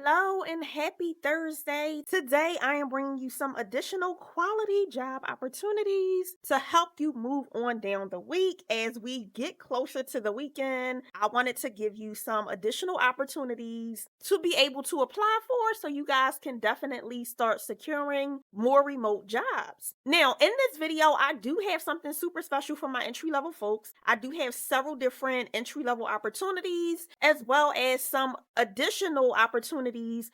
Hello and happy Thursday. Today I am bringing you some additional quality job opportunities to help you move on down the week as we get closer to the weekend. I wanted to give you some additional opportunities to be able to apply for so you guys can definitely start securing more remote jobs. Now, in this video, I do have something super special for my entry level folks. I do have several different entry level opportunities as well as some additional opportunities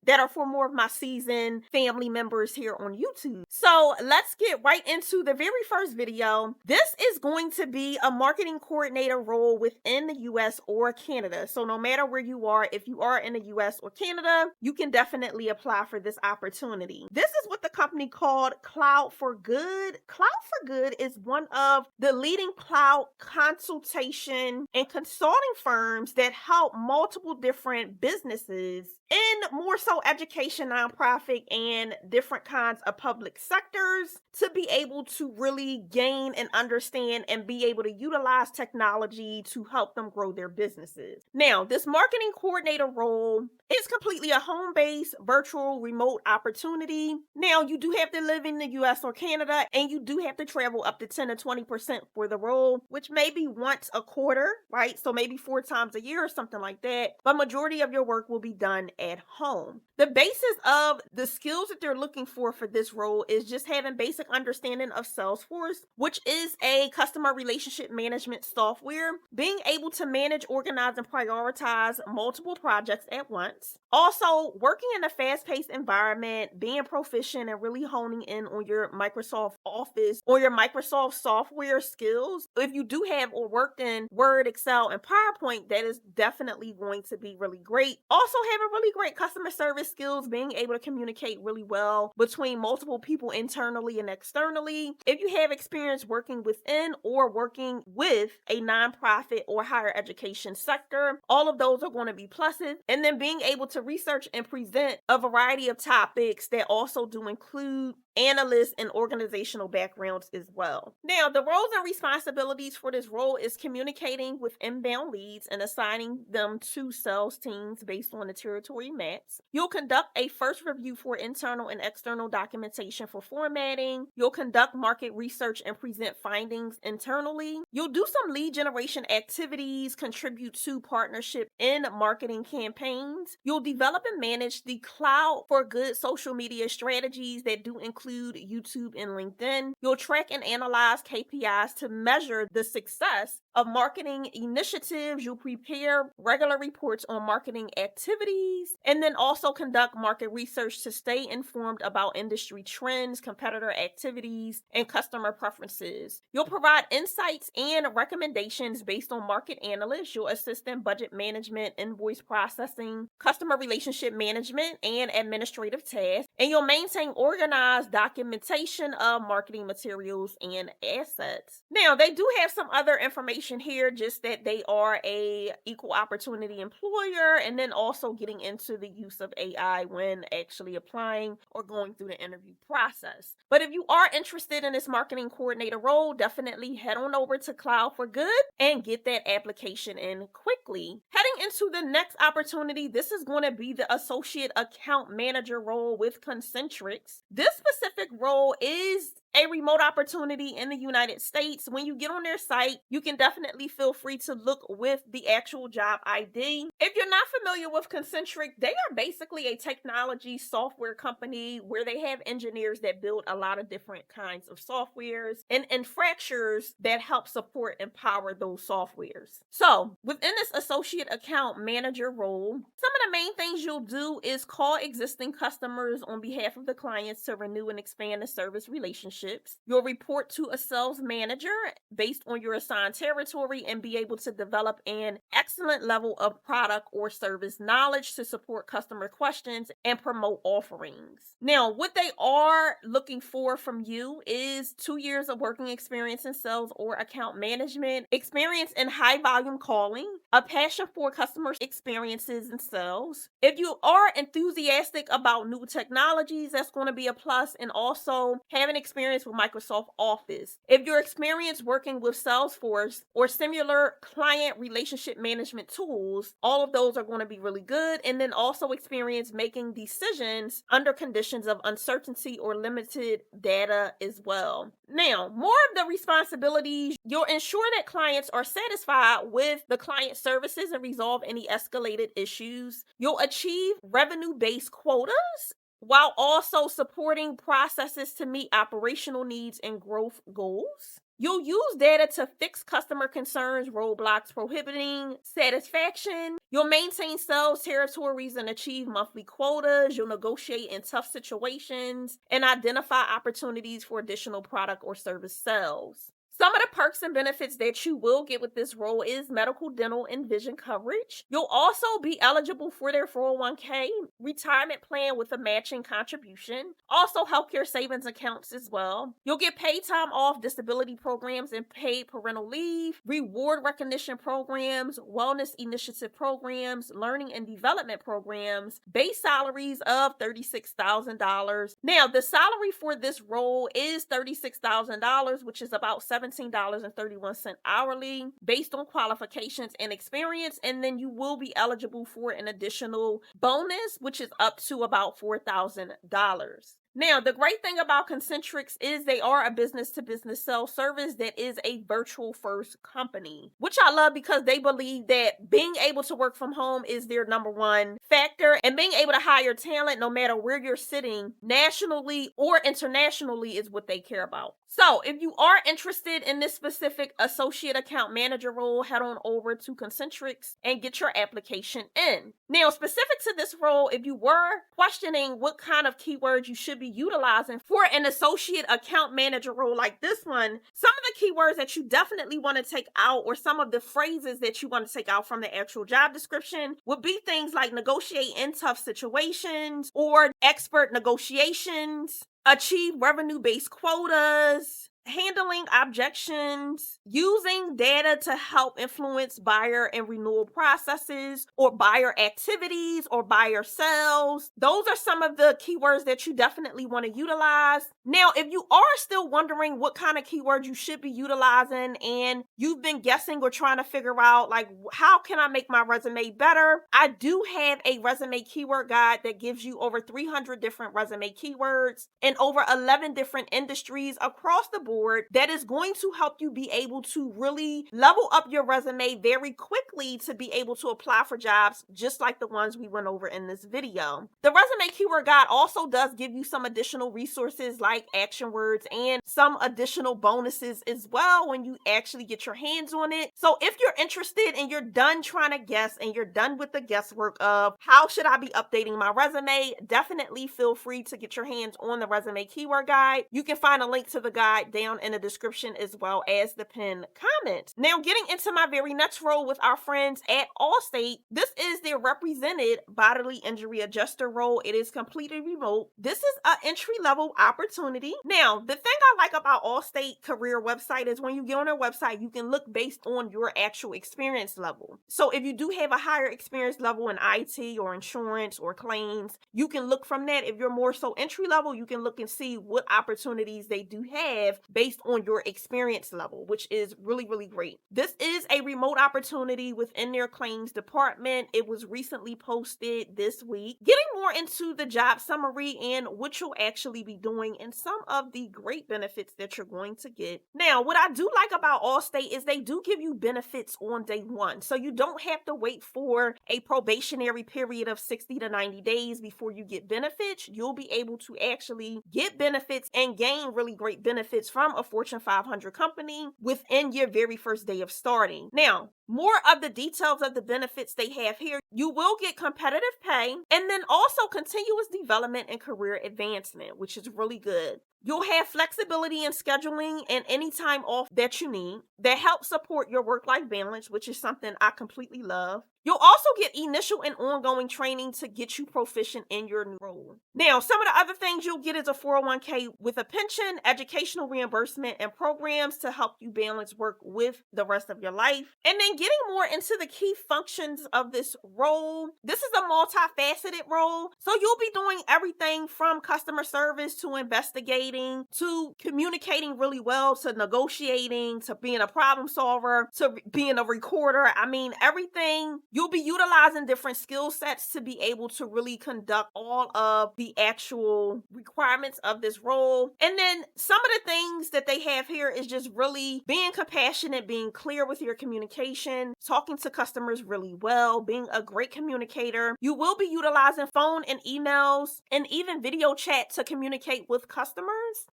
that are for more of my seasoned family members here on YouTube. So let's get right into the very first video. This is going to be a marketing coordinator role within the US or Canada. So no matter where you are, if you are in the US or Canada, you can definitely apply for this opportunity. This is what the company called Cloud for Good. Cloud for Good is one of the leading cloud consultation and consulting firms that help multiple different businesses in more so education, nonprofit, and different kinds of public sectors to be able to really gain and understand and be able to utilize technology to help them grow their businesses. Now, this marketing coordinator role is completely a home-based, virtual, remote opportunity. Now, you do have to live in the US or Canada, and you do have to travel up to 10 to 20% for the role, which may be once a quarter, right? So maybe 4 times a year or something like that. But majority of your work will be done at home. The basis of the skills that they're looking for this role is just having basic understanding of Salesforce, which is a customer relationship management software, being able to manage, organize, and prioritize multiple projects at once. Also, working in a fast-paced environment, being proficient and really honing in on your Microsoft Office or your Microsoft software skills. If you do have or worked in Word, Excel, and PowerPoint, that is definitely going to be really great. Also, having really great customer service skills, being able to communicate really well between multiple people internally and externally. If you have experience working within or working with a nonprofit or higher education sector, all of those are going to be pluses. And then being able to research and present a variety of topics that also do include analysts and organizational backgrounds as well. Now, the roles and responsibilities for this role is communicating with inbound leads and assigning them to sales teams based on the territory maps. You'll conduct a first review for internal and external documentation for formatting. You'll conduct market research and present findings internally. You'll do some lead generation activities, contribute to partnership in marketing campaigns. You'll develop and manage the Cloud for Good social media strategies that do include YouTube and LinkedIn. You'll track and analyze KPIs to measure the success of marketing initiatives. You'll prepare regular reports on marketing activities, and then also conduct market research to stay informed about industry trends, competitor activities, and customer preferences. You'll provide insights and recommendations based on market analysts. You'll assist in budget management, invoice processing, customer relationship management, and administrative tasks. And you'll maintain organized documentation of marketing materials and assets. Now, they do have some other information here, just that they are a equal opportunity employer, and then also getting into the use of AI when actually applying or going through the interview process. But if you are interested in this marketing coordinator role, definitely head on over to Cloud for Good and get that application in quickly. Heading into the next opportunity, this is going to be the associate account manager role with Concentrix. This specific role is a remote opportunity in the United States. When you get on their site, you can definitely feel free to look with the actual job ID. If you're not familiar with Concentrix, they are basically a technology software company where they have engineers that build a lot of different kinds of softwares and infrastructures that help support and power those softwares. So within this associate account manager role, some of the main things you'll do is call existing customers on behalf of the clients to renew and expand the service relationship. You'll report to a sales manager based on your assigned territory and be able to develop an excellent level of product or service knowledge to support customer questions and promote offerings. Now, what they are looking for from you is 2 years of working experience in sales or account management, experience in high volume calling, a passion for customer experiences and sales. If you are enthusiastic about new technologies, that's going to be a plus, and also having experience experience with Microsoft Office. If you're experienced working with Salesforce or similar client relationship management tools, all of those are going to be really good. And then also experience making decisions under conditions of uncertainty or limited data as well. Now, more of the responsibilities, you'll ensure that clients are satisfied with the client services and resolve any escalated issues. You'll achieve revenue-based quotas while also supporting processes to meet operational needs and growth goals. You'll use data to fix customer concerns, roadblocks prohibiting satisfaction. You'll maintain sales territories and achieve monthly quotas. You'll negotiate in tough situations and identify opportunities for additional product or service sales. Some of the perks and benefits that you will get with this role is medical, dental, and vision coverage. You'll also be eligible for their 401k retirement plan with a matching contribution. Also, healthcare savings accounts as well. You'll get paid time off, disability programs, and paid parental leave, reward recognition programs, wellness initiative programs, learning and development programs, base salaries of $36,000. Now, the salary for this role is $36,000, which is about $17.31 hourly based on qualifications and experience. And then you will be eligible for an additional bonus, which is up to about $4,000. Now, the great thing about Concentrix is they are a business-to-business sales service that is a virtual-first company, which I love because they believe that being able to work from home is their number one factor, and being able to hire talent no matter where you're sitting, nationally or internationally, is what they care about. So, if you are interested in this specific associate account manager role, head on over to Concentrix and get your application in. Now, specific to this role, if you were questioning what kind of keywords you should be utilizing for an associate account manager role like this one, some of the keywords that you definitely want to take out, or some of the phrases that you want to take out from the actual job description, would be things like negotiate in tough situations or expert negotiations, achieve revenue-based quotas, handling objections, using data to help influence buyer and renewal processes or buyer activities or buyer sales. Those are some of the keywords that you definitely want to utilize. Now, if you are still wondering what kind of keywords you should be utilizing and you've been guessing or trying to figure out, like, how can I make my resume better? I do have a resume keyword guide that gives you over 300 different resume keywords in over 11 different industries across the board that is going to help you be able to really level up your resume very quickly to be able to apply for jobs just like the ones we went over in this video. The resume keyword guide also does give you some additional resources like action words and some additional bonuses as well when you actually get your hands on it. So if you're interested and you're done trying to guess and you're done with the guesswork of how should I be updating my resume, definitely feel free to get your hands on the resume keyword guide. You can find a link to the guide down in the description as well as the pinned comment. Now, getting into my very next role with our friends at Allstate, this is their represented bodily injury adjuster role. It is completely remote. This is an entry-level opportunity. Now, the thing I like about Allstate career website is when you get on their website, you can look based on your actual experience level. So if you do have a higher experience level in IT or insurance or claims, you can look from that. If you're more so entry level, you can look and see what opportunities they do have based on your experience level, which is really, really great. This is a remote opportunity within their claims department. It was recently posted this week. Getting more into the job summary and what you'll actually be doing and some of the great benefits that you're going to get. Now, what I do like about Allstate is they do give you benefits on day one. So you don't have to wait for a probationary period of 60 to 90 days before you get benefits. You'll be able to actually get benefits and gain really great benefits from a Fortune 500 company within your very first day of starting. Now, more of the details of the benefits they have here. You will get competitive pay and then also continuous development and career advancement, which is really good. You'll have flexibility in scheduling and any time off that you need that helps support your work-life balance, which is something I completely love. You'll also get initial and ongoing training to get you proficient in your new role. Now, some of the other things you'll get is a 401k with a pension, educational reimbursement, and programs to help you balance work with the rest of your life. And then then getting more into the key functions of this role, this is a multifaceted role. So you'll be doing everything from customer service to investigating to communicating really well to negotiating to being a problem solver to being a recorder. I mean, everything. You'll be utilizing different skill sets to be able to really conduct all of the actual requirements of this role. And then some of the things that they have here is just really being compassionate, being clear with your communication, talking to customers really well, being a great communicator. You will be utilizing phone and emails and even video chat to communicate with customers.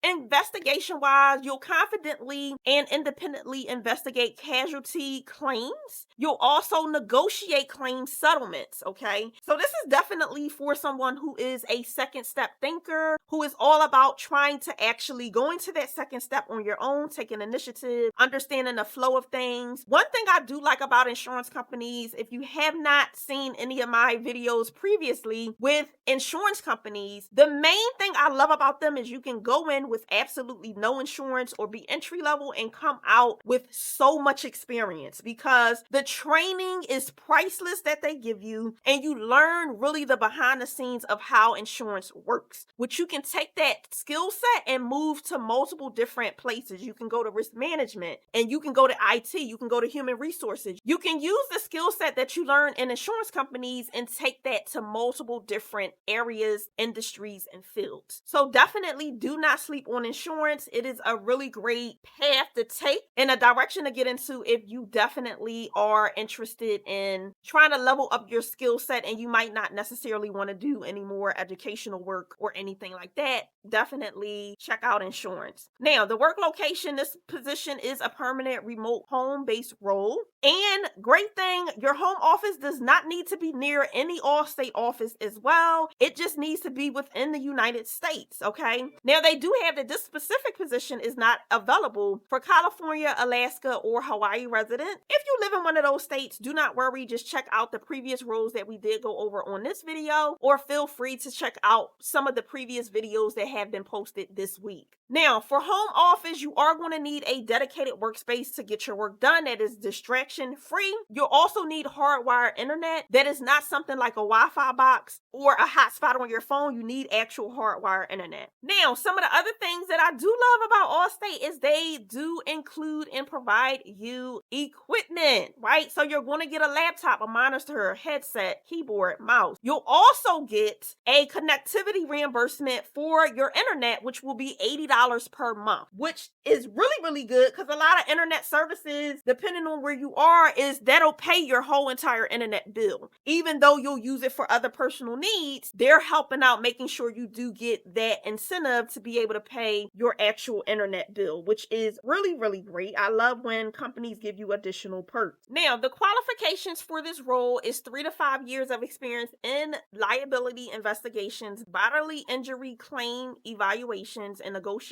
Investigation wise, you'll confidently and independently investigate casualty claims. You'll also negotiate claim settlements, okay? So this is definitely for someone who is a second step thinker, who is all about trying to actually go into that second step on your own, taking initiative, understanding the flow of things. One thing I do like about insurance companies, if you have not seen any of my videos previously with insurance companies, the main thing I love about them is you can go in with absolutely no insurance or be entry level and come out with so much experience because the training is priceless that they give you, and you learn really the behind the scenes of how insurance works, which you can take that skill set and move to multiple different places. You can go to risk management, and you can go to IT, you can go to human resources. You can use the skill set that you learn in insurance companies and take that to multiple different areas, industries, and fields. So definitely do not sleep on insurance. It is a really great path to take and a direction to get into if you definitely are interested in trying to level up your skill set and you might not necessarily want to do any more educational work or anything like that. Definitely check out insurance. Now, the work location, this position is a permanent remote home-based role. And great thing, your home office does not need to be near any Allstate office as well. It just needs to be within the United States, okay? Now, they do have that this specific position is not available for California, Alaska, or Hawaii resident. If you live in one of those states, do not worry. Just check out the previous roles that we did go over on this video, or feel free to check out some of the previous videos that have been posted this week. Now, for home office, you are going to need a dedicated workspace to get your work done that is distraction free. You'll also need hardwired internet. That is not something like a Wi-Fi box or a hotspot on your phone. You need actual hardwired internet. Now, some of the other things that I do love about Allstate is they do include and provide you equipment, right? So you're going to get a laptop, a monitor, headset, keyboard, mouse. You'll also get a connectivity reimbursement for your internet, which will be $80 per month, which is really, really good because a lot of internet services, depending on where you are, is that'll pay your whole entire internet bill. Even though you'll use it for other personal needs, they're helping out making sure you do get that incentive to be able to pay your actual internet bill, which is really, really great. I love when companies give you additional perks. Now, the qualifications for this role is 3 to 5 years of experience in liability investigations, bodily injury claim evaluations, and negotiation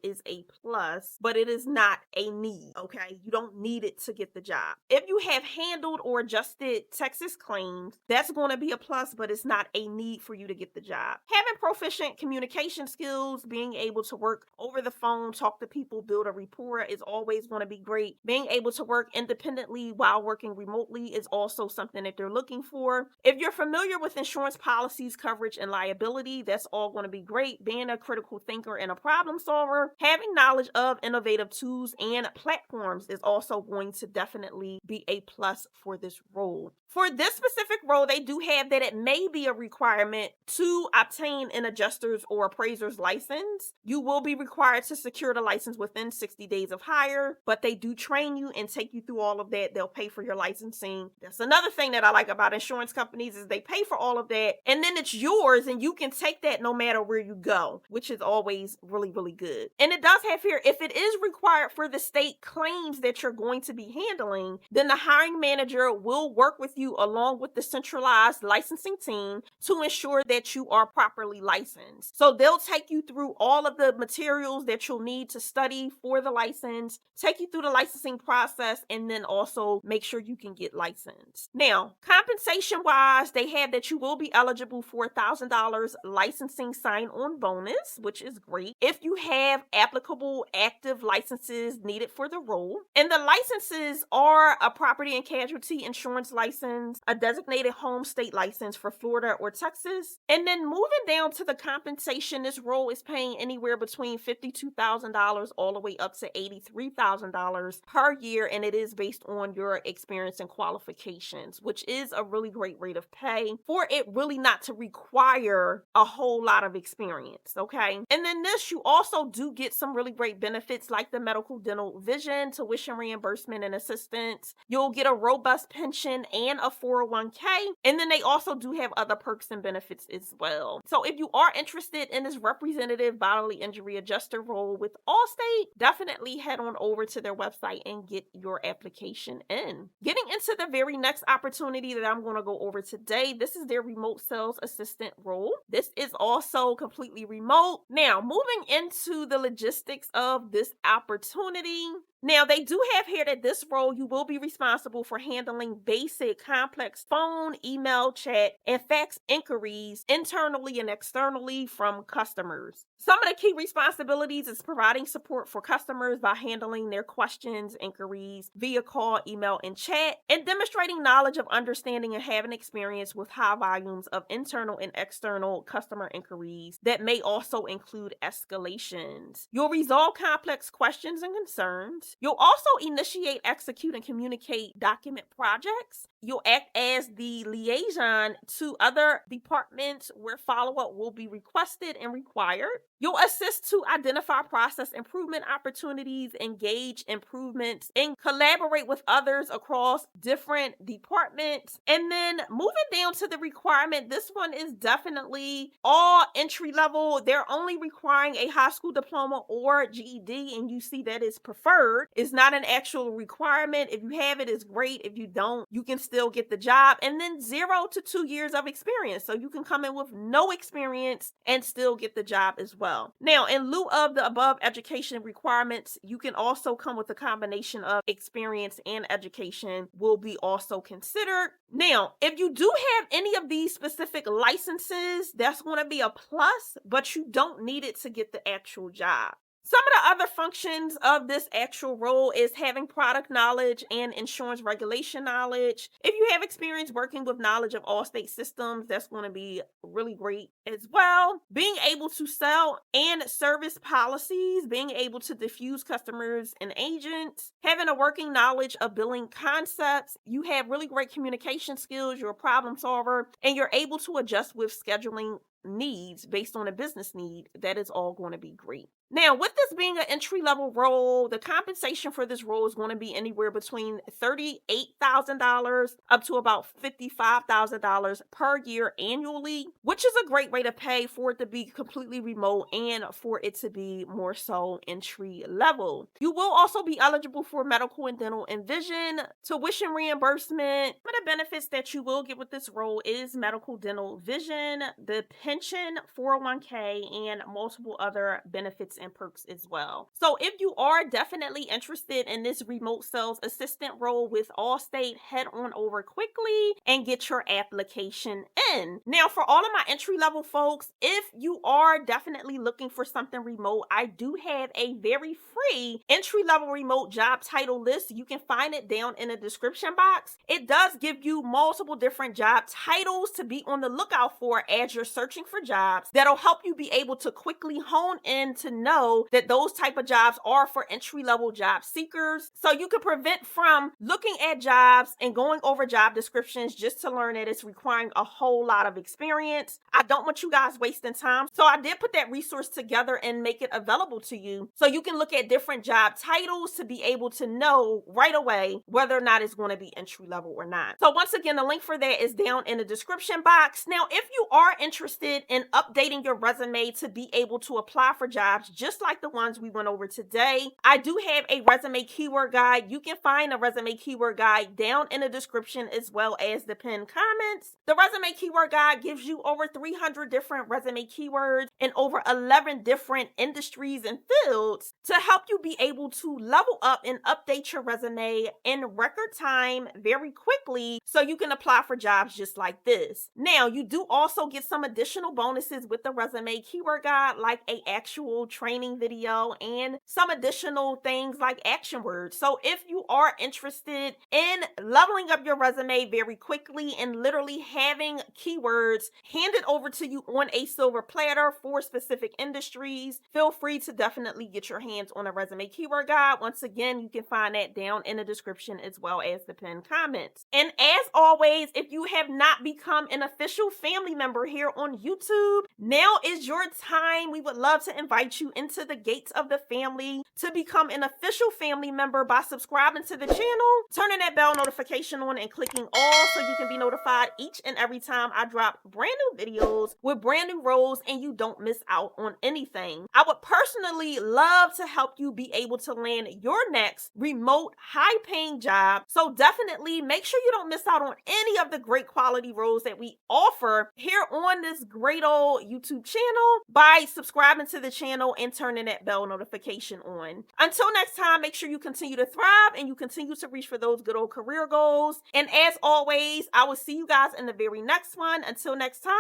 is a plus, but it is not a need, okay? You don't need it to get the job. If you have handled or adjusted Texas claims, that's going to be a plus, but it's not a need for you to get the job. Having proficient communication skills, being able to work over the phone, talk to people, build a rapport is always going to be great. Being able to work independently while working remotely is also something that they're looking for. If you're familiar with insurance policies, coverage, and liability, that's all going to be great. Being a critical thinker and a problem solver, having knowledge of innovative tools and platforms is also going to definitely be a plus for this role. For this specific role, they do have that it may be a requirement to obtain an adjuster's or appraiser's license. You will be required to secure the license within 60 days of hire, but they do train you and take you through all of that. They'll pay for your licensing. That's another thing that I like about insurance companies is they pay for all of that, and then it's yours and you can take that no matter where you go, which is always really, really good. And it does have here, if it is required for the state claims that you're going to be handling, then the hiring manager will work with you along with the centralized licensing team to ensure that you are properly licensed. So they'll take you through all of the materials that you'll need to study for the license, take you through the licensing process, and then also make sure you can get licensed. Now, compensation wise, they have that you will be eligible for $1,000 licensing sign sign-on bonus, which is great, if you have applicable active licenses needed for the role. And the licenses are a property and casualty insurance license, a designated home state license for Florida or Texas. And then moving down to the compensation, this role is paying anywhere between $52,000 all the way up to $83,000 per year, and it is based on your experience and qualifications, which is a really great rate of pay for it really not to require a whole lot of experience, okay? And then this, you also do get some really great benefits like the medical, dental, vision, tuition reimbursement and assistance. You'll get a robust pension and a 401k, and then they also do have other perks and benefits as well. So if you are interested in this representative bodily injury adjuster role with Allstate, definitely head on over to their website and get your application in. Getting into the very next opportunity that I'm going to go over today, this is their remote sales assistant role. This is also completely remote. Now, moving into the logistics of this opportunity, now, they do have here that this role, you will be responsible for handling basic, complex phone, email, chat, and fax inquiries internally and externally from customers. Some of the key responsibilities is providing support for customers by handling their questions, inquiries via call, email, and chat, and demonstrating knowledge of understanding and having experience with high volumes of internal and external customer inquiries that may also include escalations. You'll resolve complex questions and concerns. You'll also initiate, execute, and communicate document projects. You'll act as the liaison to other departments where follow-up will be requested and required. You'll assist to identify process improvement opportunities, engage improvements, and collaborate with others across different departments. And then moving down to the requirement, this one is definitely all entry level. They're only requiring a high school diploma or GED, and you see that is preferred. It's not an actual requirement. If you have it, it's great. If you don't, you can still get the job. And then 0 to 2 years of experience. So you can come in with no experience and still get the job as well. Now, in lieu of the above education requirements, you can also come with a combination of experience and education will be also considered. Now, if you do have any of these specific licenses, that's going to be a plus, but you don't need it to get the actual job. Some of the other functions of this actual role is having product knowledge and insurance regulation knowledge. If you have experience working with knowledge of Allstate systems, that's going to be really great as well. Being able to sell and service policies, being able to diffuse customers and agents, having a working knowledge of billing concepts. You have really great communication skills, you're a problem solver, and you're able to adjust with scheduling needs based on a business need. That is all going to be great. Now, with this being an entry-level role, the compensation for this role is going to be anywhere between $38,000 up to about $55,000 per year annually, which is a great rate of pay for it to be completely remote and for it to be more so entry level. You will also be eligible for medical and dental and vision, tuition reimbursement. One of the benefits that you will get with this role is medical, dental, vision, the pension, 401k, and multiple other benefits and perks as well. So if you are definitely interested in this remote sales assistant role with Allstate, head on over quickly and get your application in. Now, for all of my entry level folks, if you are definitely looking for something remote, I do have a very free entry level remote job title list. You can find it down in the description box. It does give you multiple different job titles to be on the lookout for as you're searching for jobs that'll help you be able to quickly hone in to know that those type of jobs are for entry-level job seekers. So you can prevent from looking at jobs and going over job descriptions just to learn that it's requiring a whole lot of experience. I don't want you guys wasting time. So I did put that resource together and make it available to you so you can look at different job titles to be able to know right away whether or not it's going to be entry-level or not. So once again, the link for that is down in the description box. Now, if you are interested in updating your resume to be able to apply for jobs just like the ones we went over today, I do have a resume keyword guide. You can find a resume keyword guide down in the description as well as the pinned comments. The resume keyword guide gives you over 300 different resume keywords in over 11 different industries and fields to help you be able to level up and update your resume in record time very quickly so you can apply for jobs just like this. Now, you do also get some additional additional bonuses with the resume keyword guide, like a actual training video and some additional things like action words. So if you are interested in leveling up your resume very quickly and literally having keywords handed over to you on a silver platter for specific industries, feel free to definitely get your hands on a resume keyword guide. Once again, you can find that down in the description as well as the pinned comments. And as always, if you have not become an official family member here on YouTube, now is your time. We would love to invite you into the gates of the family to become an official family member by subscribing to the channel, turning that bell notification on, and clicking all so you can be notified each and every time I drop brand new videos with brand new roles and you don't miss out on anything. I would personally love to help you be able to land your next remote, high-paying job. So definitely make sure you don't miss out on any of the great quality roles that we offer here on this great old YouTube channel by subscribing to the channel and turning that bell notification on. Until next time, make sure you continue to thrive and you continue to reach for those good old career goals. And as always, I will see you guys in the very next one. Until next time,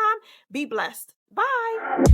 be blessed. Bye.